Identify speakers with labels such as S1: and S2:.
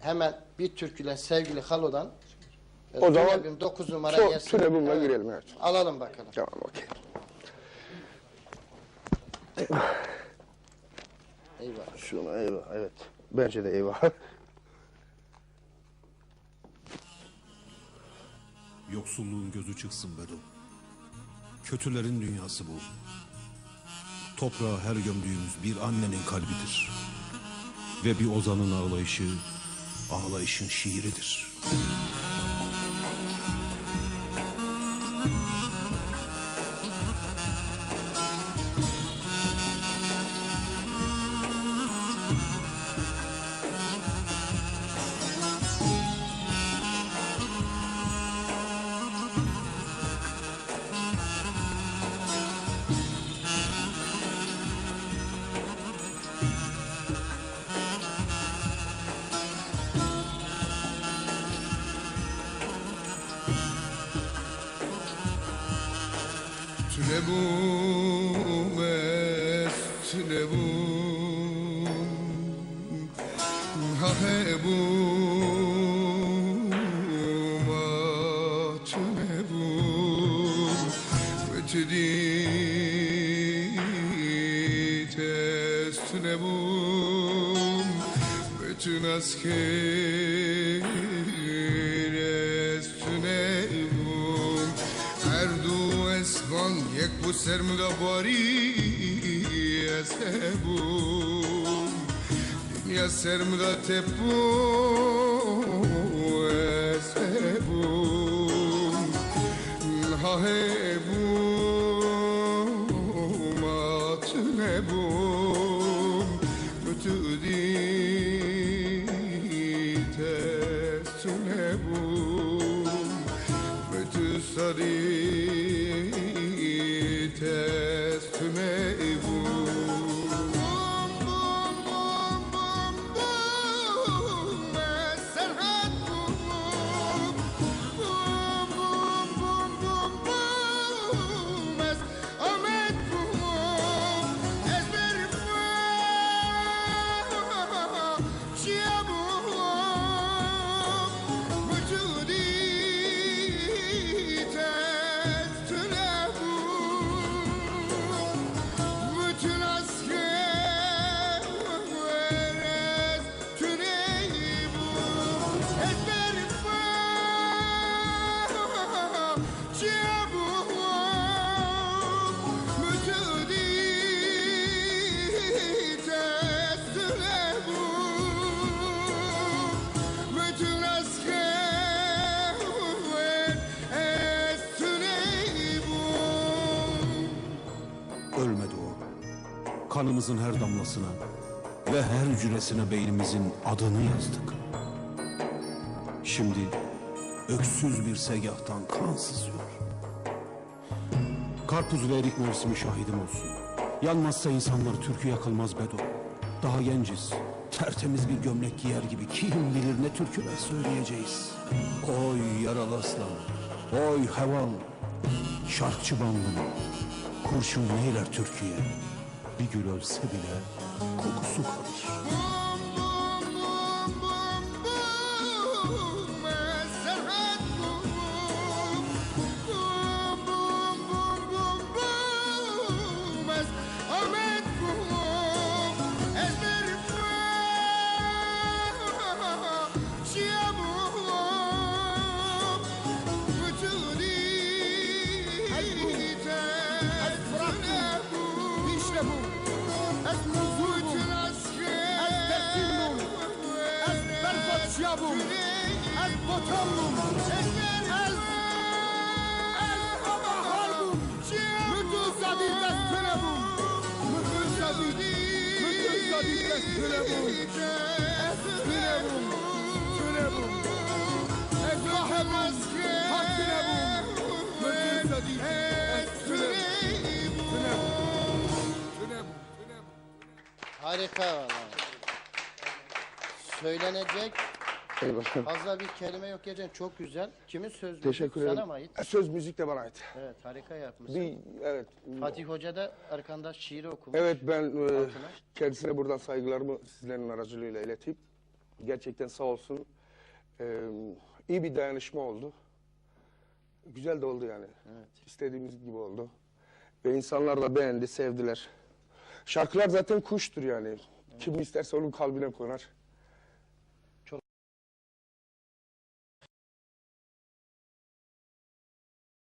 S1: hemen bir türküyle sevgili Halo'dan
S2: O zaman
S1: 9 numara gelsin.
S2: Tünebim'le girelim, evet.
S1: Alalım bakalım.
S2: Tamam, okey.
S1: Eyvallah.
S2: Şuna eyvah, evet. Bence de eyvah.
S3: Yoksulluğun gözü çıksın Bedo. Kötülerin dünyası bu. Toprağa her gömdüğümüz bir annenin kalbidir. Ve bir ozanın ağlayışı, ağlayışın şiiridir.
S4: Tünebum est tünebum hahebum tünebum mütedit est tünebum bütün asker est tünebum erdu esman یک بو سرمدا باری اسبون دنیا سرمدا تپو اسبون هاهبون ماتنبون متودیت استنبون متساری
S3: Ölmedi o. Kanımızın her damlasına ve her hücresine beynimizin adını yazdık. Şimdi öksüz bir segahtan kan sızıyor. Karpuz ve erik mevsimi şahidim olsun. Yanmazsa insanlar türkü yakılmaz Bedo. Daha genciz. Tertemiz bir gömlek giyer gibi kim bilir ne türküler söyleyeceğiz. Oy yaralı aslan, oy heval, şarkçı banlım. Kurşun neyler Türkiye, bir gül ölse bile kokusu kalır.
S5: شیابون از بطالون از آباهاربون mütül zadid از tünebun mütül zadid از tünebun از tünebun از rahemuz hak tünebun mütül zadid az tünebun.
S1: Harika vallahi. Söylenecek fazla bir kelime yok Gecen, çok güzel. Kimin sözü?
S2: Teşekkür ederim.
S1: Sana mı ait?
S2: Söz müzik de bana ait.
S1: Evet, harika yapmışsın.
S2: Evet.
S1: Fatih Hoca da arkanda şiiri okumuş.
S2: Evet, ben kendisine buradan saygılarımı sizlerin aracılığıyla ileteyim. Gerçekten sağ olsun. İyi bir dayanışma oldu. Güzel de oldu yani.
S1: Evet.
S2: İstediğimiz gibi oldu. Ve insanlar da beğendi, sevdiler. Şarkılar zaten kuştur yani. Kim isterse onun kalbine konar.